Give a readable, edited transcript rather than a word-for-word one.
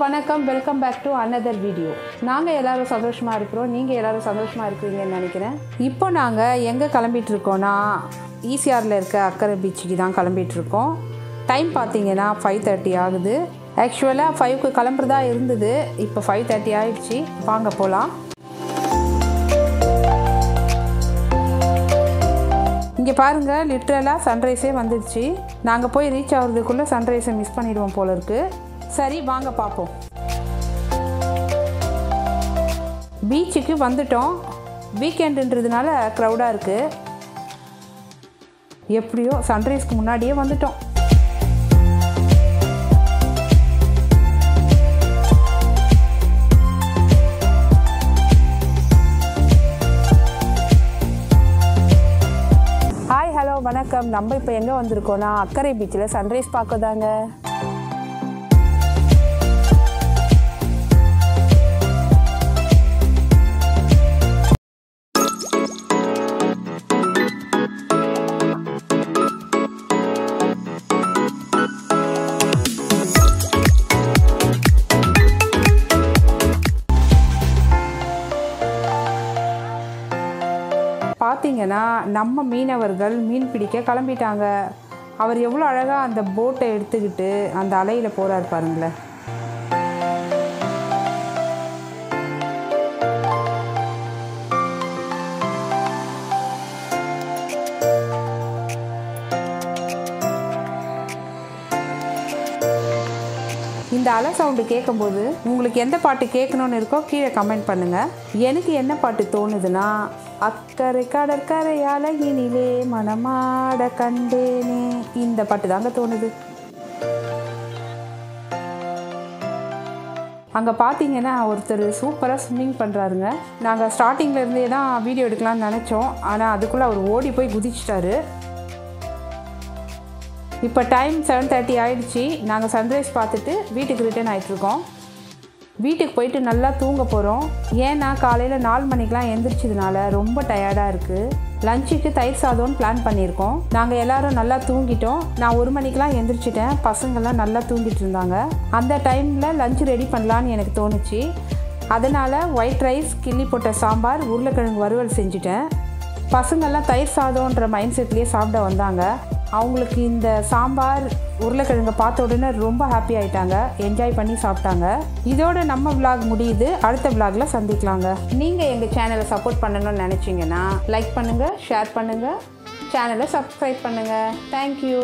வணக்கம், welcome back to another video. நாங்கள் எல்லோரும் சந்தோஷமாக இருக்கிறோம், நீங்கள் எல்லோரும் சந்தோஷமாக இருக்கிறீங்கன்னு நினைக்கிறேன். இப்போ நாங்கள் எங்கே கிளம்பிட்டு இருக்கோன்னா ஈசிஆரில் இருக்க அக்கரை பீச்சுக்கு தான் கிளம்பிகிட்ருக்கோம். டைம் பார்த்தீங்கன்னா 5:30 ஆகுது. ஆக்சுவலாக 5க்கு கிளம்புறதா இருந்தது, இப்போ 5:30 ஆகிடுச்சு. வாங்க போகலாம். இங்கே பாருங்கள், லிட்ரலாக சன்ரைஸே வந்துடுச்சு. நாங்கள் போய் ரீச் ஆகிறதுக்குள்ளே சன்ரைஸை மிஸ் பண்ணிடுவோம் போல இருக்குது. சரி வாங்க பார்ப்போம். பீச்சுக்கு வந்துட்டோம். வீக்கெண்டுன்றதுனால க்ரௌடாக இருக்குது. எப்படியோ சன்ரைஸ்க்கு முன்னாடியே வந்துட்டோம். ஹாய், ஹலோ, வணக்கம். நம்ம இப்போ எங்கே வந்திருக்கோன்னா அக்கரை பீச்சில் சன்ரைஸ் பார்க்க தாங்க. பார்த்தீங்கன்னா நம்ம மீனவர்கள் மீன் பிடிக்க கிளம்பிட்டாங்க. அவர் எவ்வளோ அழகாக அந்த போட்டை எடுத்துக்கிட்டு அந்த அலையில் போகிறார் பாருங்களேன். இந்த அலை சவுண்டு கேட்கும்போது உங்களுக்கு எந்த பாட்டு கேட்கணுன்னு இருக்கோ கீழே கமெண்ட் பண்ணுங்கள். எனக்கு என்ன பாட்டு தோணுதுன்னா, அக்கறை கடற்கரை அழகினிலே மனமாட கண்டேனே, இந்த பாட்டு தாங்க தோணுது. அங்கே பார்த்தீங்கன்னா ஒருத்தர் சூப்பராக ஸ்விம்மிங் பண்ணுறாருங்க. நாங்கள் ஸ்டார்டிங்கில் இருந்தே தான் வீடியோ எடுக்கலாம்னு நினச்சோம், ஆனால் அதுக்குள்ளே அவர் ஓடி போய் குதிச்சிட்டாரு. இப்போ டைம் 7:30 ஆகிடுச்சி. நாங்கள் சன்ரைஸ் பார்த்துட்டு வீட்டுக்கு ரிட்டர்ன் ஆகிட்ருக்கோம். வீட்டுக்கு போயிட்டு நல்லா தூங்க போகிறோம். ஏன்னா காலையில் 4 மணிக்கெலாம் எழுந்திரிச்சதுனால ரொம்ப டயர்டாக இருக்குது. லஞ்சுக்கு தயிர் சாதம்னு பிளான் பண்ணியிருக்கோம். நாங்கள் எல்லோரும் நல்லா தூங்கிட்டோம். நான் 1 மணிக்கெலாம் எழுந்திரிச்சிட்டேன். பசங்கள்லாம் நல்லா தூங்கிட்டு இருந்தாங்க. அந்த டைமில் லஞ்சு ரெடி பண்ணலான்னு எனக்கு தோணுச்சு. அதனால் ஒயிட் ரைஸ், கிள்ளி போட்ட சாம்பார், உருளைக்கிழங்கு வறுவல் செஞ்சுட்டேன். பசங்கள்லாம் தயிர் சாதம்ன்ற மைண்ட் செட்லேயே சாப்பிட வந்தாங்க. அவங்களுக்கு இந்த சாம்பார், உருளைக்கிழங்கை பார்த்த உடனே ரொம்ப ஹாப்பி ஆகிட்டாங்க. என்ஜாய் பண்ணி சாப்பிட்டாங்க. இதோட நம்ம விலாக் முடியுது. அடுத்த விலாகில் சந்திக்கலாங்க. நீங்கள் எங்கள் சேனலை சப்போர்ட் பண்ணணும்னு நினச்சிங்கன்னா லைக் பண்ணுங்கள், ஷேர் பண்ணுங்கள், சேனலை சப்ஸ்கிரைப் பண்ணுங்கள். தேங்க்யூ.